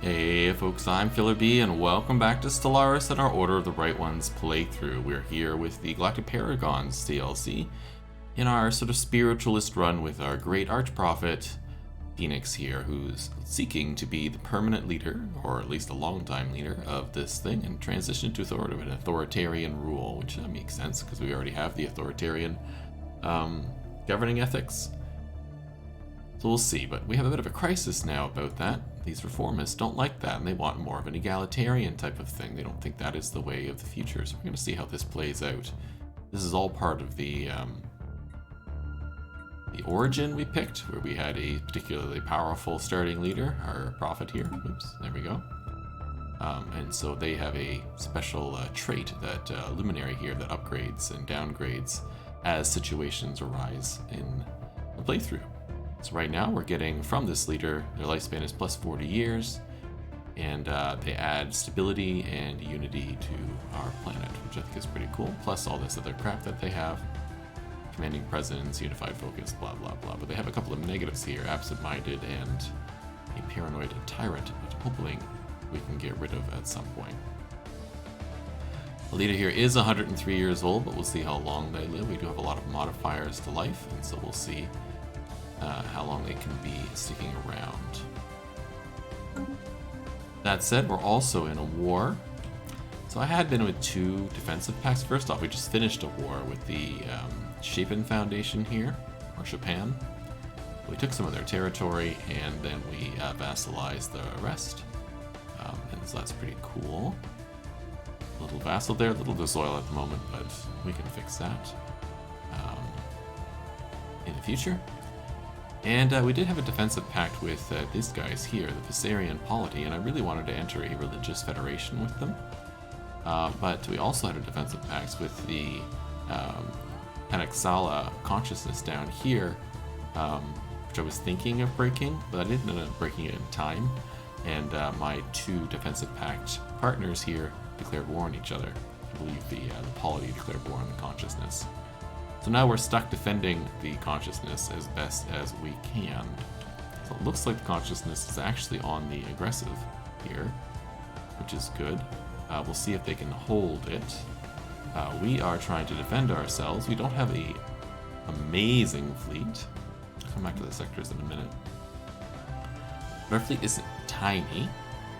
Hey folks, I'm Killer B, and welcome back to Stellaris and our Order of the Right Ones playthrough. We're here with the Galactic Paragons DLC in our sort of spiritualist run with our great archprophet, Phoenix here, who's seeking to be the permanent leader, or at least a long-time leader, of this thing and transition to an authoritarian rule, which makes sense because we already have the authoritarian governing ethics. So we'll see, but we have a bit of a crisis now about that. These reformists don't like that, and they want more of an egalitarian type of thing. They don't think that is the way of the future, so we're going to see how this plays out. This is all part of the origin we picked, where we had a particularly powerful starting leader, our prophet here. Oops, there we go. And so they have a special trait, that luminary here, that upgrades and downgrades as situations arise in the playthrough. So right now we're getting from this leader, their lifespan is plus 40 years, and they add stability and unity to our planet, which I think is pretty cool, plus all this other crap that they have. Commanding presence, unified focus, blah blah blah. But they have a couple of negatives here, absent-minded and a paranoid tyrant, which I'm hoping we can get rid of at some point. The leader here is 103 years old, but we'll see how long they live. We do have a lot of modifiers to life, and so we'll see how long they can be sticking around. That said, we're also in a war. So I had been with two defensive pacts. First off, we just finished a war with the Shapen Foundation here, or Shapan. We took some of their territory, and then we vassalized the rest. And so that's pretty cool. A little vassal there, a little disloyal at the moment, but we can fix that in the future. And we did have a defensive pact with these guys here, the Viserion polity, and I really wanted to enter a religious federation with them. But we also had a defensive pact with the Panaxala consciousness down here, which I was thinking of breaking, but I didn't end up breaking it in time. And my two defensive pact partners here declared war on each other. I believe the polity declared war on the consciousness. So now we're stuck defending the consciousness as best as we can. So it looks like the consciousness is actually on the aggressive here, which is good. We'll see if they can hold it. We are trying to defend ourselves. We don't have a amazing fleet. I'll come back to the sectors in a minute. But our fleet isn't tiny.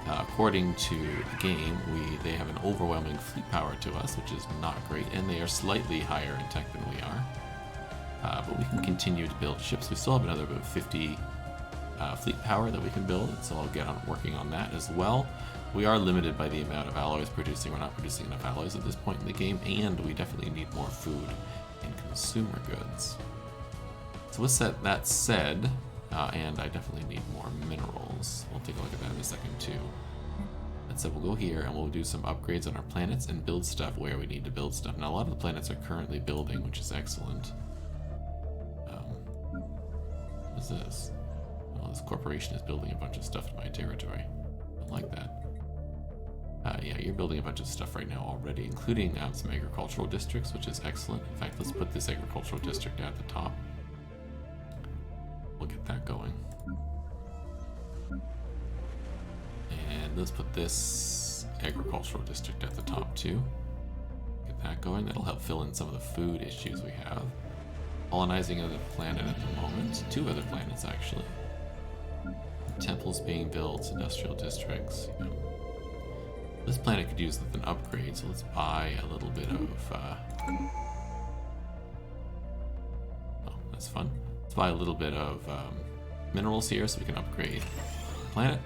According to the game, they have an overwhelming fleet power to us, which is not great, and they are slightly higher in tech than we are. But we can continue to build ships. We still have another about 50 fleet power that we can build, so I'll get on working on that as well. We are limited by the amount of alloys producing. We're not producing enough alloys at this point in the game, and we definitely need more food and consumer goods. So with that said, and I definitely need more minerals. We'll take a look at that in a second too. And so we'll go here and we'll do some upgrades on our planets and build stuff where we need to build stuff. Now a lot of the planets are currently building, which is excellent. What is this? Oh, this corporation is building a bunch of stuff in my territory. I like that. Yeah, you're building a bunch of stuff right now already, including some agricultural districts, which is excellent. In fact, let's put this agricultural district at the top. We'll get that going. And let's put this agricultural district at the top too. Get that going. That'll help fill in some of the food issues we have. Colonizing another planet at the moment. Two other planets actually. Temples being built, industrial districts. You know. This planet could use an upgrade, so let's buy a little bit of oh, that's fun. Let's buy a little bit of minerals here so we can upgrade the planet.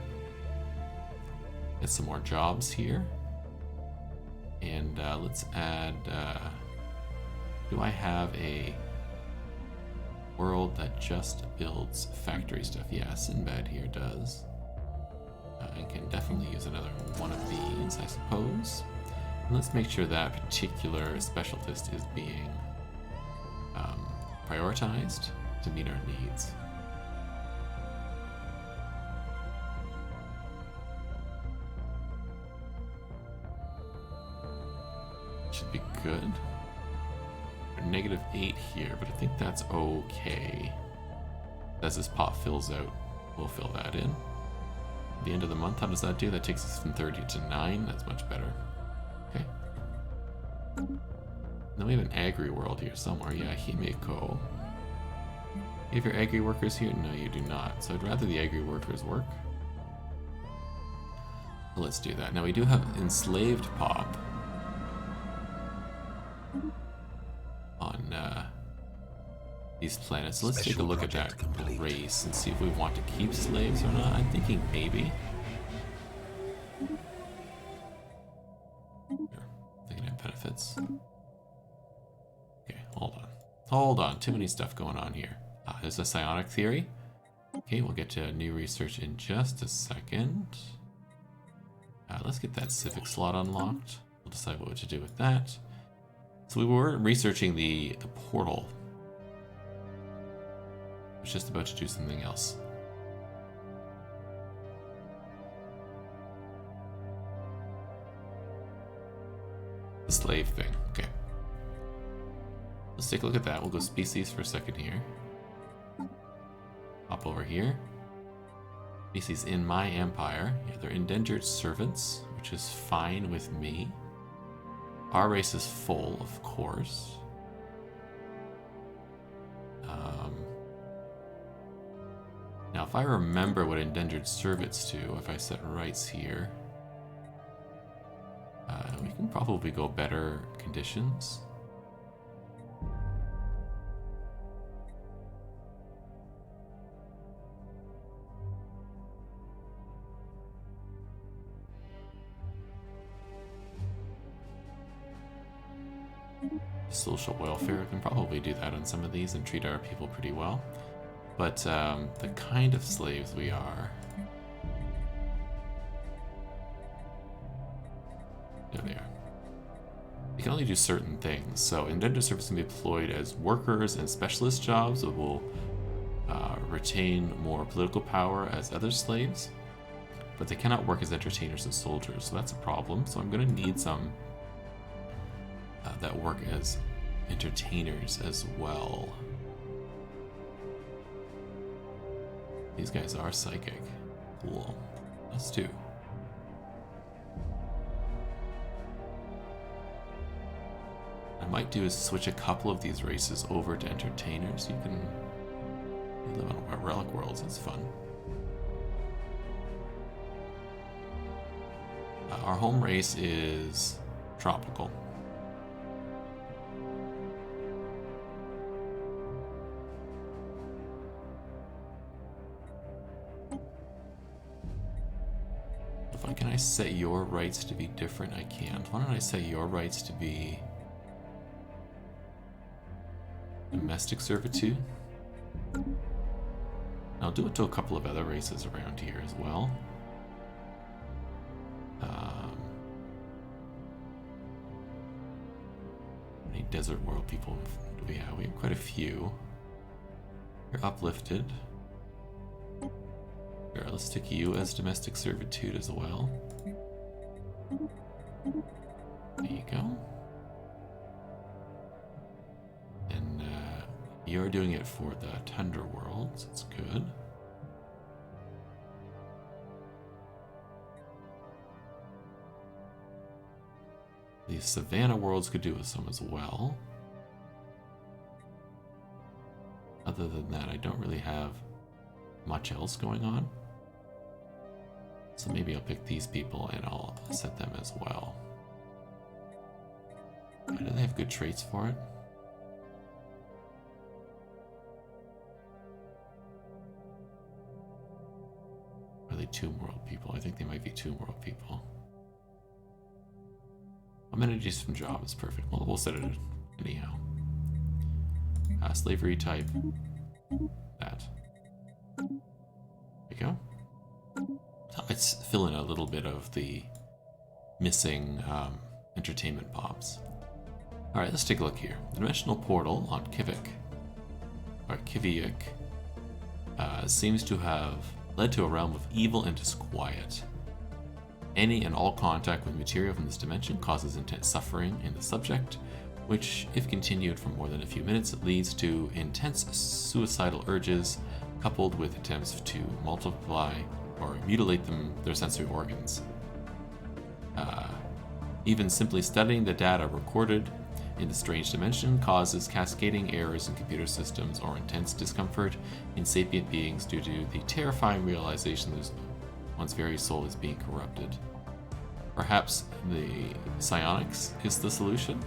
Get some more jobs here. And let's add... do I have a world that just builds factory stuff? Yeah, Sinbad here does. And can definitely use another one of these, I suppose. And let's make sure that particular specialist is being prioritized to meet our needs. Should be good. We're -8 here, but I think that's okay. As this pot fills out, we'll fill that in. the end of the month. How does that do? That takes us from 30 to 9. That's much better. Okay. Then we have an agri world here somewhere. Yeah, Himeko. You have your agri workers here? No, you do not. So I'd rather the agri workers work. Let's do that. Now we do have enslaved pop on these planets. So let's take a look at that race and see if we want to keep slaves or not. I'm thinking maybe. Here, thinking of benefits. Okay, hold on. Hold on. Too many stuff going on here. There's a psionic theory. Okay, we'll get to new research in just a second. Let's get that civic slot unlocked. We'll decide what to do with that. So we were researching the portal. I was just about to do something else. The slave thing. Okay. Let's take a look at that. We'll go species for a second here. Hop over here. Species in my empire. Yeah, they're indentured servants, which is fine with me. Our race is full, of course. Now, if I remember what indentured servants do, if I set rights here, we can probably go better conditions. Social welfare, we can probably do that on some of these and treat our people pretty well. But the kind of slaves we are... There they are. They can only do certain things. So indentured servants can be employed as workers and specialist jobs that will retain more political power as other slaves. But they cannot work as entertainers and soldiers, so that's a problem. So I'm going to need some that work as entertainers as well. These guys are psychic. Cool. Us too. I might do is switch a couple of these races over to entertainers. You can live on relic worlds. It's fun. Our home race is tropical. Can I set your rights to be different? I can't. Why don't I set your rights to be domestic servitude? I'll do it to a couple of other races around here as well. How many desert world people do we have? We have quite a few. You're uplifted. Sure, let's stick you as domestic servitude as well. There you go. And you're doing it for the Tundra worlds. It's good. The Savannah worlds could do with some as well. Other than that, I don't really have much else going on. So maybe I'll pick these people and I'll set them as well. Do they have good traits for it? Are they tomb world people? I think they might be tomb world people. Amenities from job is perfect. Well, we'll set it anyhow. Slavery type. That. There we go. Let's fill in a little bit of the missing entertainment pops. Alright, let's take a look here. The dimensional portal on Kivik, or Kiviak, seems to have led to a realm of evil and disquiet. Any and all contact with material from this dimension causes intense suffering in the subject, which, if continued for more than a few minutes, leads to intense suicidal urges, coupled with attempts to multiply or mutilate their sensory organs. Even simply studying the data recorded in the strange dimension causes cascading errors in computer systems or intense discomfort in sapient beings due to the terrifying realization that one's very soul is being corrupted. Perhaps the psionics is the solution?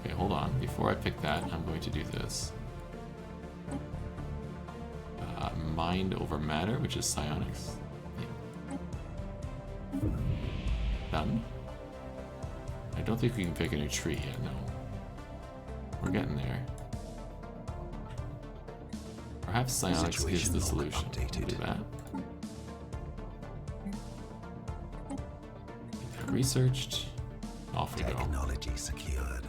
Okay, hold on. Before I pick that, I'm going to do this. Mind over matter, which is psionics. Yeah. Done. I don't think we can pick a new tree yet, no. We're getting there. Perhaps psionics is the solution. We'll do that. Get that researched. Off we go. Technology secured.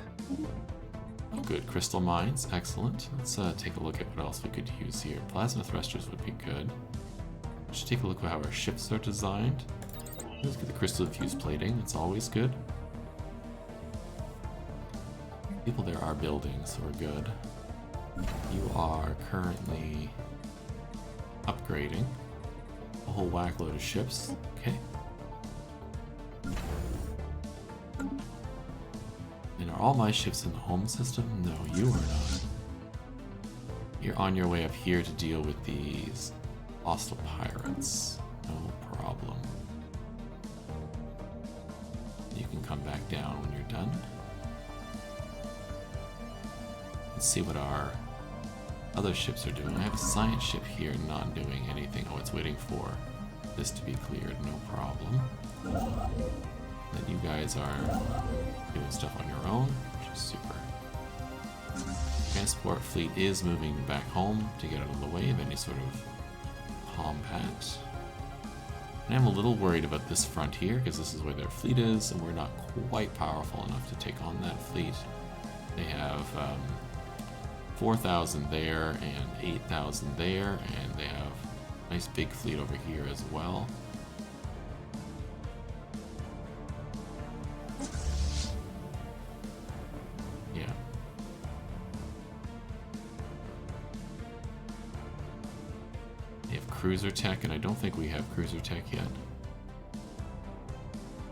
Oh, good. Crystal mines. Excellent. Let's take a look at what else we could use here. Plasma thrusters would be good. Should take a look at how our ships are designed. Let's get the crystal infused plating. That's always good. People there are building, so we're good. You are currently upgrading a whole whack load of ships. Okay. And are all my ships in the home system? No, you are not. You're on your way up here to deal with these hostile pirates. No problem. You can come back down when you're done. Let's see what our other ships are doing. I have a science ship here not doing anything. Oh, it's waiting for this to be cleared. No problem. Then you guys are doing stuff on your own, which is super. Transport fleet is moving back home to get out of the way of any sort of combat. And I'm a little worried about this front here, because this is where their fleet is, and we're not quite powerful enough to take on that fleet. They have 4,000 there and 8,000 there, and they have a nice big fleet over here as well. Yeah. They have cruiser tech, and I don't think we have cruiser tech yet.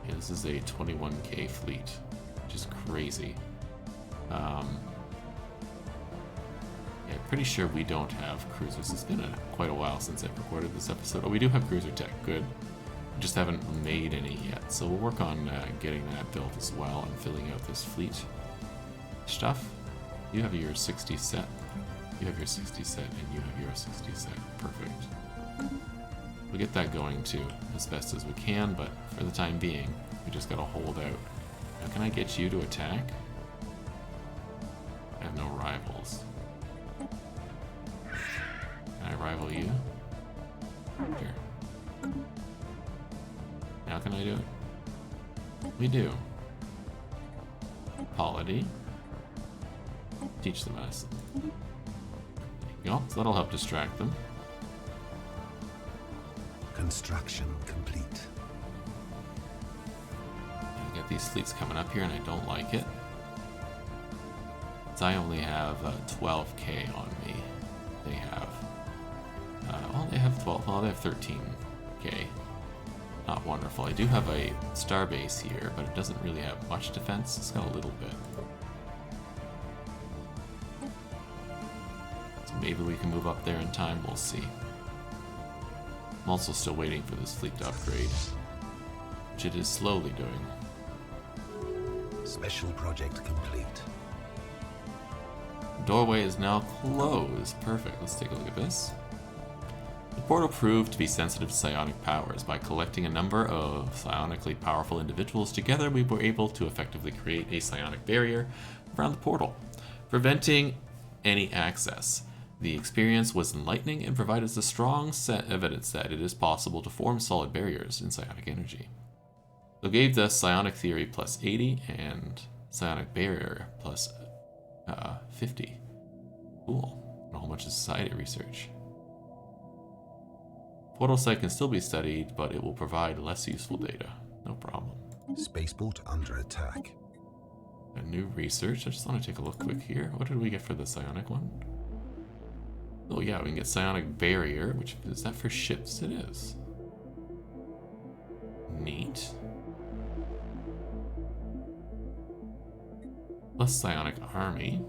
Yeah, this is a 21k fleet, which is crazy. Yeah, pretty sure we don't have cruisers. It's been quite a while since I've recorded this episode. Oh, we do have cruiser tech. Good. We just haven't made any yet. So we'll work on getting that built as well and filling out this fleet stuff. You have your 60 set. You have your 60 set, and you have your 60 set. Perfect. We'll get that going too, as best as we can, but for the time being, we just gotta hold out. Now, can I get you to attack? I have no rivals. Can I rival you? Here. Now can I do it? We do. Polity. Teach them us. There you go. So that'll help distract them. Construction complete. I get these fleets coming up here and I don't like it. So I only have 12k on me. They have well, they have 12. Well, they have 13k. Not wonderful. I do have a starbase here, but it doesn't really have much defense. It's got a little bit. So maybe we can move up there in time. We'll see. I'm also still waiting for this fleet to upgrade, which it is slowly doing. Special project complete. Doorway is now closed. Perfect. Let's take a look at this. The portal proved to be sensitive to psionic powers. By collecting a number of psionically powerful individuals together, we were able to effectively create a psionic barrier around the portal, preventing any access. The experience was enlightening and provided us a strong set evidence that it is possible to form solid barriers in psionic energy. It gave us psionic theory plus 80 and psionic barrier plus 50. Cool. And a whole bunch of society research. Portal site can still be studied, but it will provide less useful data. No problem. Spaceport under attack. A new research. I just want to take a look quick here. What did we get for the psionic one? Oh yeah, we can get psionic barrier, which is that for ships? It is. Neat. Plus psionic army.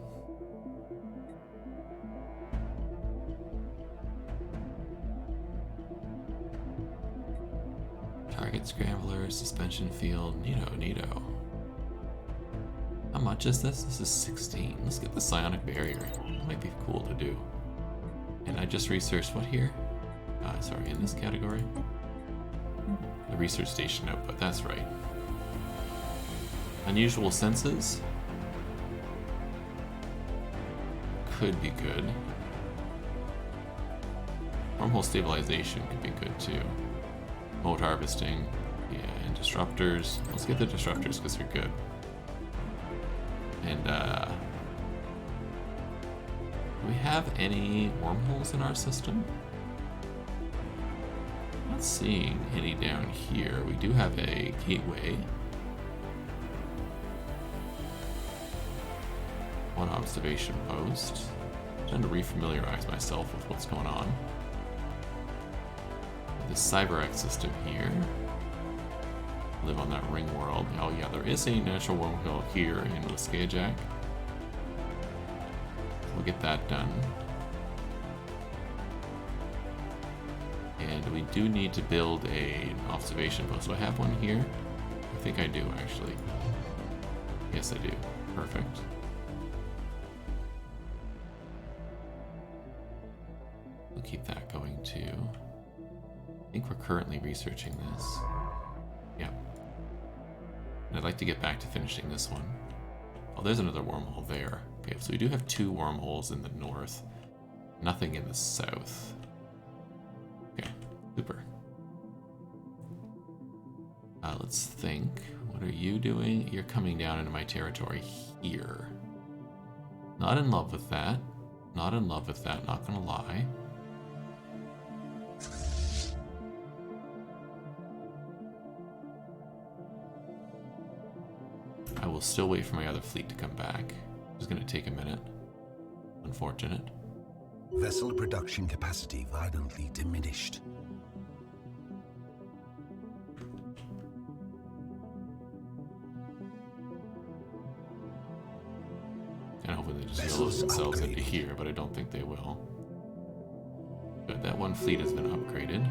Target scrambler, suspension field, neato. How much is this? This is 16. Let's get the psionic barrier. That might be cool to do. And I just researched what here? Sorry, in this category? The research station output, that's right. Unusual senses. Could be good. Wormhole stabilization could be good too. Mode harvesting, yeah, and disruptors. Let's get the disruptors because they're good. And do we have any wormholes in our system? Not seeing any down here. We do have a gateway. One observation post. I'm trying to refamiliarize myself with what's going on. The CyberX system here. Live on that ring world. Oh yeah, there is a natural wormhole here in Lascajak. We'll get that done. And we do need to build an observation post. Do I have one here? I think I do actually. Yes, I do. Perfect. We'll keep that going too. I think we're currently researching this. Yeah. And I'd like to get back to finishing this one. Oh, there's another wormhole there. Okay, so we do have 2 wormholes in the north. Nothing in the south. Okay, super. Let's think. What are you doing? You're coming down into my territory here. Not in love with that. Not in love with that, not gonna lie. I will still wait for my other fleet to come back. It's going to take a minute. Unfortunate. Vessel production capacity violently diminished. And hopefully they just build themselves into here, but I don't think they will. But that one fleet has been upgraded.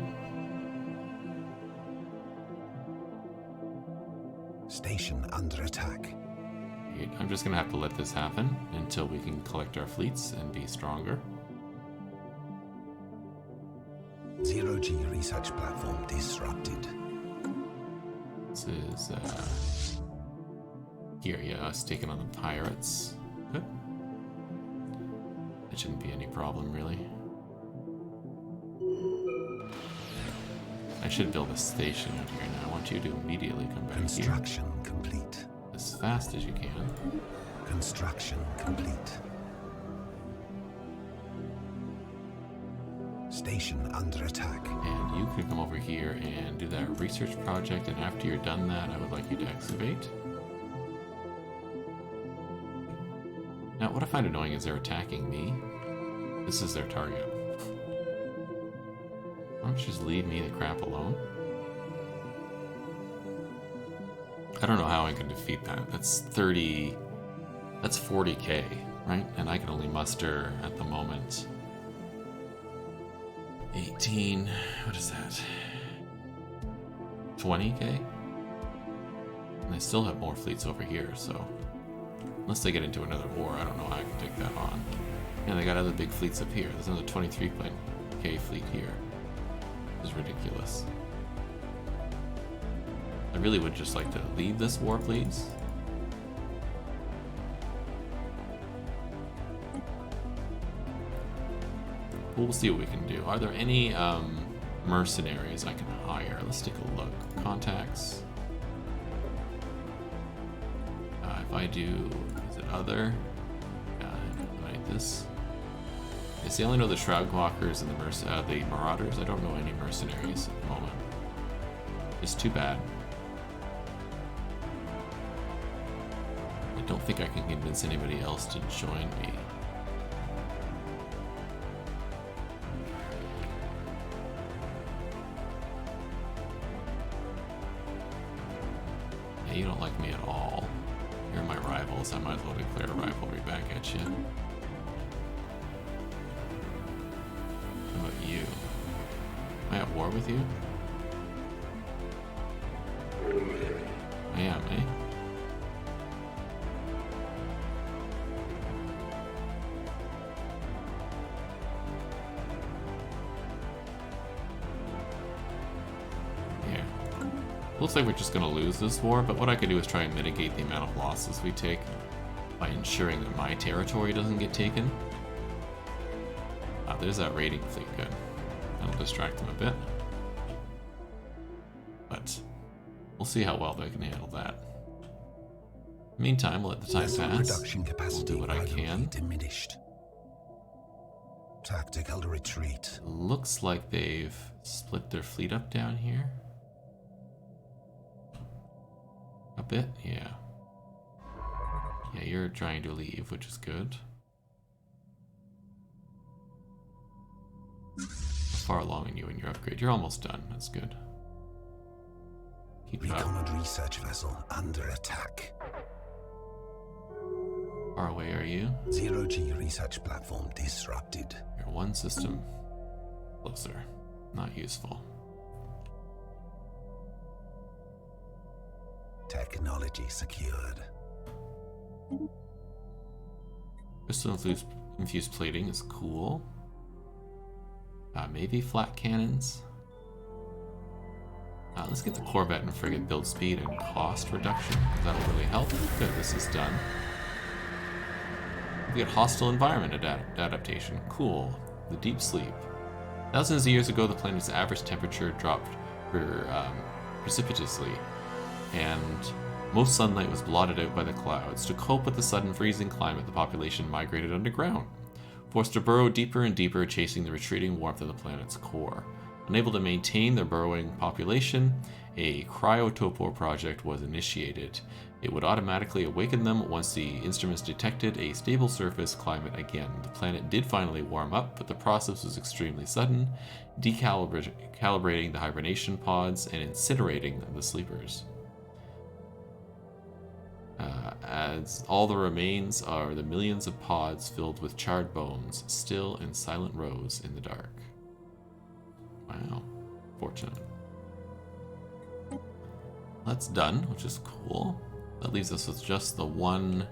Station under attack. I'm just gonna have to let this happen until we can collect our fleets and be stronger. 0G research platform disrupted. This is here, yeah, us taking on the pirates. Good. That shouldn't be any problem, really. I should build a station out here now. I want you to immediately come back Construction here. complete. As fast as you can. Construction complete. Station under attack. And you can come over here and do that research project, and after you're done that, I would like you to excavate. Now, what I find annoying is they're attacking me. This is their target. Why don't you just leave me the crap alone? I don't know how I can defeat that. That's 30... That's 40k, right? And I can only muster, at the moment, 18... What is that? 20k? And I still have more fleets over here, so... Unless they get into another war, I don't know how I can take that on. And they got other big fleets up here. There's another 23k fleet here. This is ridiculous. I really would just like to leave this war, please. We'll see what we can do. Are there any mercenaries I can hire? Let's take a look. Contacts. If I do, is it other? Right, this. I see, I only know the Shroudwalkers and the Marauders. I don't know any mercenaries at the moment. It's too bad. I don't think I can convince anybody else to join me. you don't like me at all. You're my rivals. I might as well declare a rivalry back at you. How about you? Am I at war with you? I am, eh? Looks like we're just going to lose this war, but what I could do is try and mitigate the amount of losses we take by ensuring that my territory doesn't get taken. There's that raiding fleet, good. That'll distract them a bit. But we'll see how well they can handle that. Meantime, we'll let the time pass. Production capacity We'll do what I can. Diminished. Tactical retreat. Looks like they've split their fleet up down here. A bit, yeah. Yeah, you're trying to leave, which is good. How far along in you and your upgrade? You're almost done. That's good. Keep it up. Recon and research vessel under attack. Far away are you? Zero-G research platform disrupted. You're one system closer. Not useful. Technology secured. Crystal infused plating is cool. Maybe flat cannons. Let's get the Corvette and frigate build speed and cost reduction. That'll really help. Good, this is done. We get hostile environment adaptation. Cool. The deep sleep. Thousands of years ago, the planet's average temperature dropped precipitously, and most sunlight was blotted out by the clouds. To cope with the sudden freezing climate, the population migrated underground, forced to burrow deeper and deeper, chasing the retreating warmth of the planet's core. Unable to maintain their burrowing population, a cryotopor project was initiated. It would automatically awaken them once the instruments detected a stable surface climate again. The planet did finally warm up, but the process was extremely sudden, decalibrating the hibernation pods and incinerating the sleepers. As all the remains are the millions of pods filled with charred bones, still in silent rows in the dark. Wow, fortunate. That's done, which is cool. That leaves us with just the one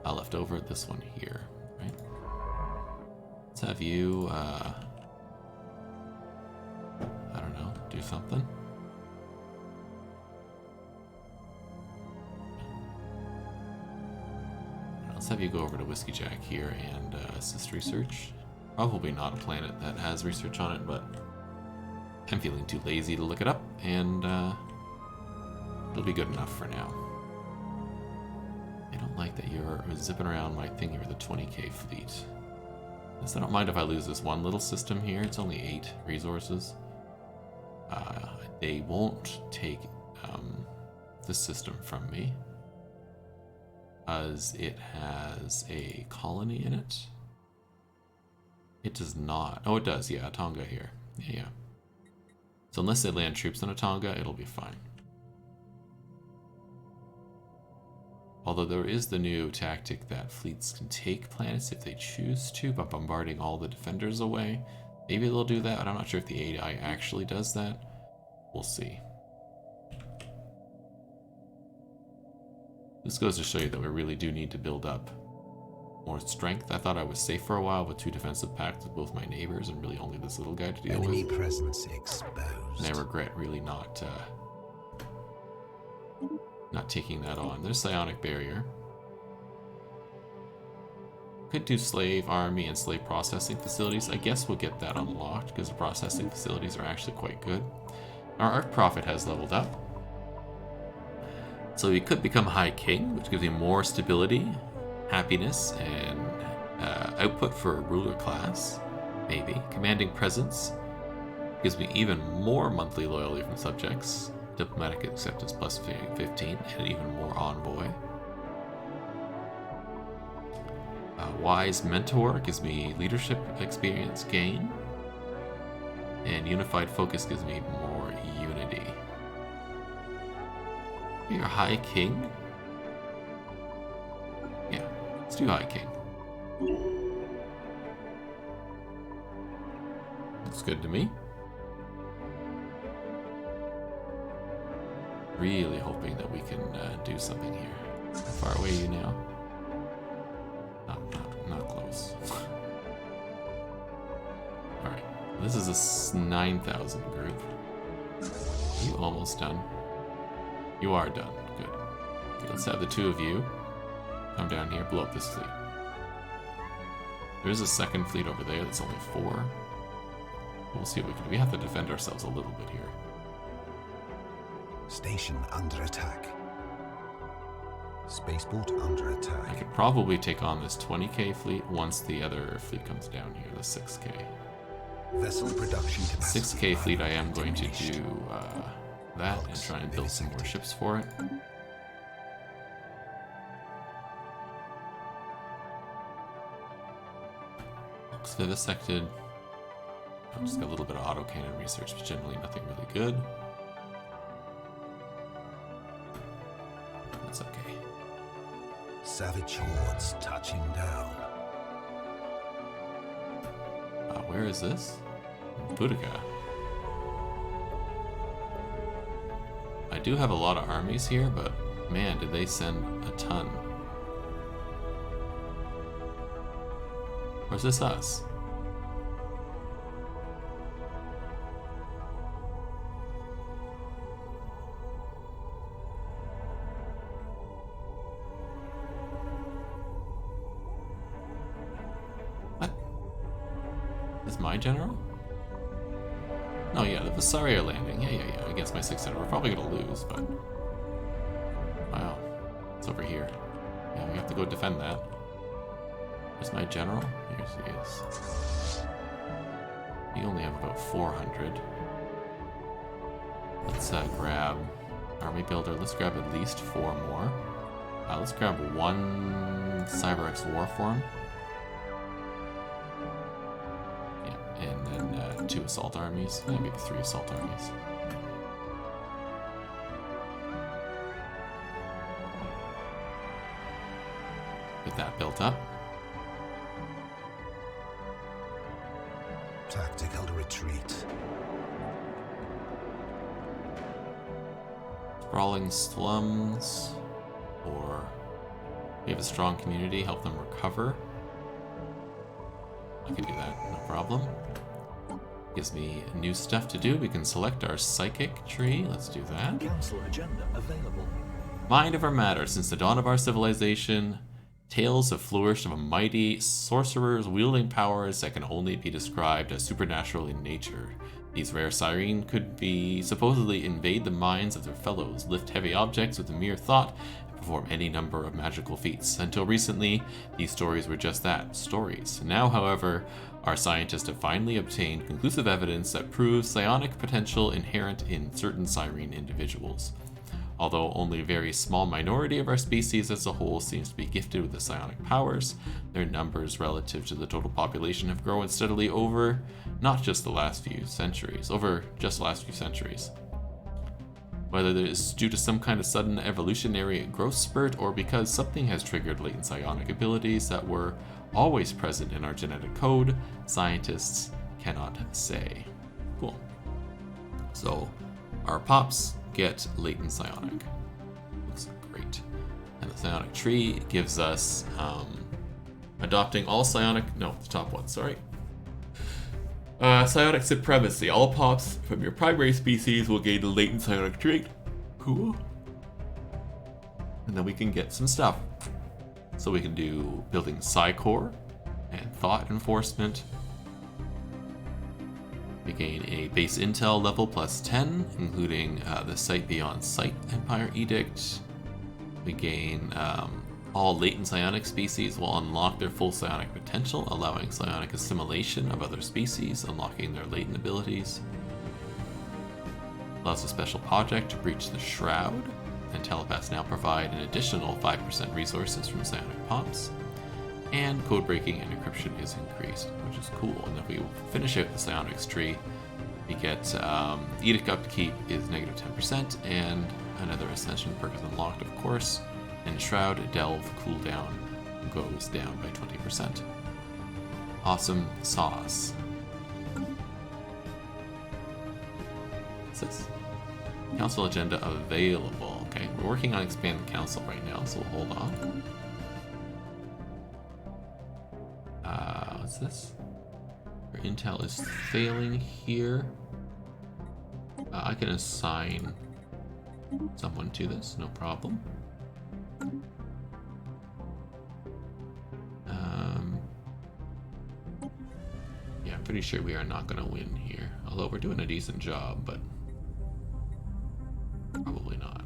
left over, this one here, right? Let's have you, I don't know, do something. Let's have you go over to Whiskey Jack here and assist research. Probably not a planet that has research on it, but I'm feeling too lazy to look it up, and it'll be good enough for now. I don't like that you're zipping around my thingy with a 20k fleet. I don't mind if I lose this one little system here. It's only 8 resources. They won't take this system from me, as it has a colony in it. It does not. Oh, it does, yeah, Tonga here. Yeah. So unless they land troops on Tonga, it'll be fine. Although there is the new tactic that fleets can take planets if they choose to by bombarding all the defenders away. Maybe they'll do that, but I'm not sure if the AI actually does that. We'll see. This goes to show you that we really do need to build up more strength. I thought I was safe for a while with 2 defensive pacts with both my neighbors and really only this little guy to deal Enemy with. presence exposed. And I regret really not taking that on. There's Psionic Barrier. Could do slave army and slave processing facilities. I guess we'll get that unlocked because the processing facilities are actually quite good. Our Arc Prophet has leveled up. So he could become High King, which gives you more stability, happiness, and output for a ruler class. Maybe. Commanding Presence gives me even more monthly loyalty from subjects. Diplomatic acceptance plus 15, and even more envoy. Wise Mentor gives me leadership experience gain. And Unified Focus gives me more unity. You're High King? Yeah, let's do High King. Looks good to me. Really hoping that we can do something here. How far away are you now? Not close. Alright, this is a 9,000 group. Are you almost done? You are done. Good. Okay, let's have the two of you come down here, blow up this fleet. There's a second fleet over there that's only 4. We'll see what we can do. We have to defend ourselves a little bit here. Station under attack. Spaceport under I attack. could probably take on this 20k fleet once the other fleet comes down here, the 6k. Vessel production capacity. 6k fleet I am going to diminished. do that and try and build some more ships for it. Looks vivisected. I've just got a little bit of autocannon research, but generally nothing really good. That's okay. Savage hordes touching down. Where is this? Boudica. I do have a lot of armies here, but man, did they send a ton. Or is this us? What? Is my general? No, yeah, the Visari are landing. Yeah, against my 600. We're probably gonna lose, but... Wow. It's over here. Yeah, we have to go defend that. Where's my general? Here he is. We only have about 400. Let's grab army builder. Let's grab at least 4 more. Let's grab 1 CyberX Warform. Yeah, and then 2 assault armies. Maybe 3 assault armies. Get that built up. Tactical retreat. Sprawling slums, or we have a strong community, help them recover. I can do that, no problem. Gives me new stuff to do. We can select our psychic tree. Let's do that. Council agenda available. Mind over matter. Since the dawn of our civilization, tales have flourished of a mighty sorcerers wielding powers that can only be described as supernatural in nature. These rare Sirene could be supposedly invade the minds of their fellows, lift heavy objects with a mere thought, and perform any number of magical feats. Until recently, these stories were just that, stories. Now, however, our scientists have finally obtained conclusive evidence that proves psionic potential inherent in certain Sirene individuals. Although only a very small minority of our species as a whole seems to be gifted with the psionic powers, their numbers relative to the total population have grown steadily over just the last few centuries. Whether it is due to some kind of sudden evolutionary growth spurt or because something has triggered latent psionic abilities that were always present in our genetic code, scientists cannot say. Cool. So, our pops get latent psionic. Looks great. And the psionic tree gives us adopting all psionic, no, the top one, sorry. Psionic supremacy. All pops from your primary species will gain the latent psionic trait. Cool. And then we can get some stuff. So we can do building Psi-Core and thought enforcement. We gain a base intel level plus 10, including the Sight Beyond Sight Empire Edict. We gain all latent psionic species will unlock their full psionic potential, allowing psionic assimilation of other species, unlocking their latent abilities. Allows a special project to breach the Shroud, and telepaths now provide an additional 5% resources from psionic pops. And code breaking and encryption is increased, which is cool. And if we finish out the psionics tree, we get Edict upkeep is negative 10%, and Another Ascension perk is unlocked, of course. And Shroud Delve cooldown goes down by 20%. Awesome sauce. What's this? Council agenda available. Okay, we're working on expanding the council right now, so we'll hold on. What's this? Our intel is failing here. I can assign someone to this, no problem. Yeah, I'm pretty sure we are not going to win here. Although we're doing a decent job, but probably not.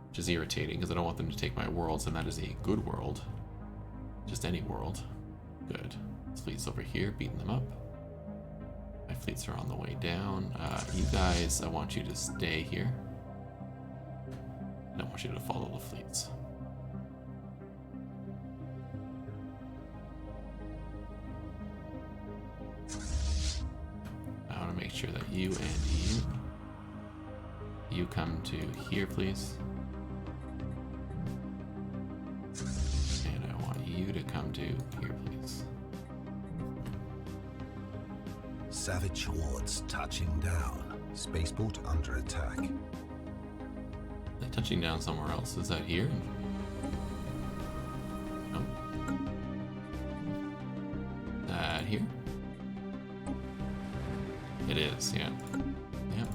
Which is irritating because I don't want them to take my worlds, and that is a good world. Just any world. Good. This fleet's over here, beating them up. My fleets are on the way down. You guys, I want you to stay here. I don't want you to follow the fleets. I want to make sure that you and you come to here, please. And I want you to come to here, please. Savage hordes touching down. Spaceport under attack. They're touching down somewhere else. Is that here? Nope. That here? It is, yeah. Yep.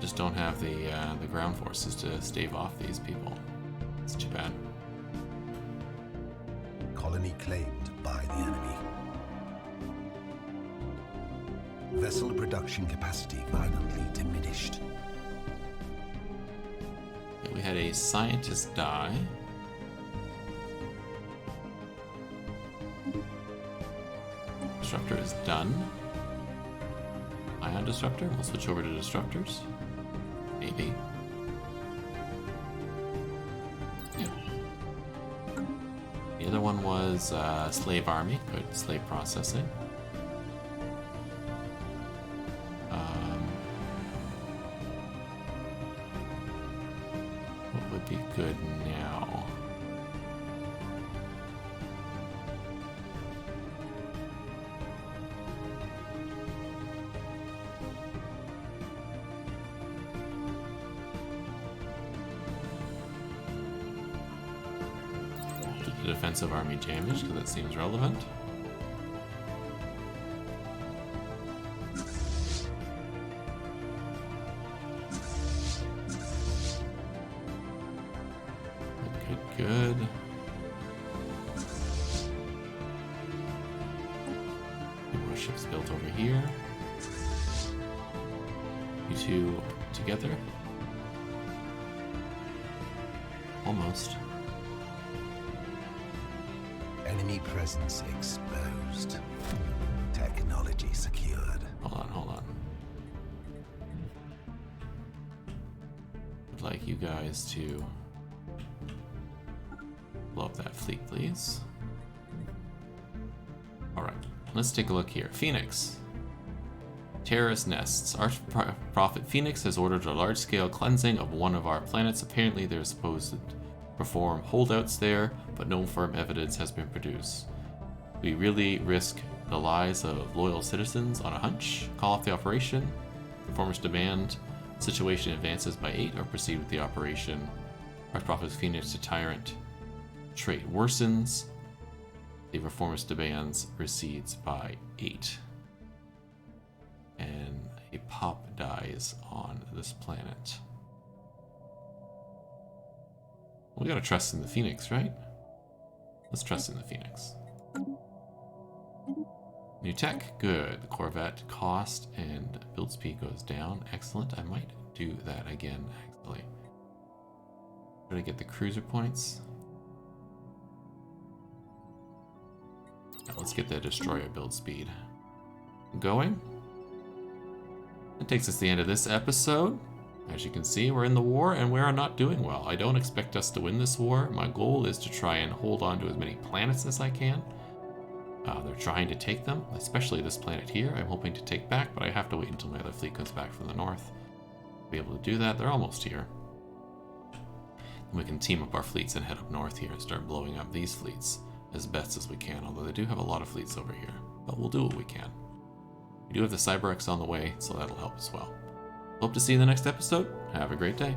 Just don't have the ground forces to stave off these people. It's too bad. Colony claimed by the enemy. Vessel production capacity violently diminished. We had a scientist die. Disruptor is done. Ion disruptor. We'll switch over to disruptors. Maybe. Yeah. The other one was slave army. Good. Slave processing. What would be good now? The defensive army damage, because that seems relevant. Good. More ships built over here. You two together. Almost. Enemy presence exposed. Technology secured. Hold on. I'd like you guys to blow up that fleet, please. Alright, let's take a look here. Phoenix. Terrorist nests. Arch-Prophet Phoenix has ordered a large-scale cleansing of one of our planets. Apparently they're supposed to perform holdouts there, but no firm evidence has been produced. We really risk the lives of loyal citizens on a hunch. Call off the operation. Performers demand. Situation advances by 8 or proceed with the operation. Arch-Prophet Phoenix to Tyrant. Trade worsens. The performance demands recedes by 8. And a pop dies on this planet. We gotta trust in the Phoenix, right? Let's trust in the Phoenix. New tech, good. The Corvette cost and build speed goes down. Excellent. I might do that again, actually. Try to get the cruiser points. Now let's get the destroyer build speed going. That takes us to the end of this episode. As you can see, we're in the war and we are not doing well. I don't expect us to win this war. My goal is to try and hold on to as many planets as I can. They're trying to take them, especially this planet here. I'm hoping to take back, but I have to wait until my other fleet comes back from the north. be able to do that. They're almost here. And we can team up our fleets and head up north here and start blowing up these fleets as best as we can, although they do have a lot of fleets over here. But we'll do what we can. We do have the Cyberx on the way, so that'll help as well. Hope to see you in the next episode. Have a great day.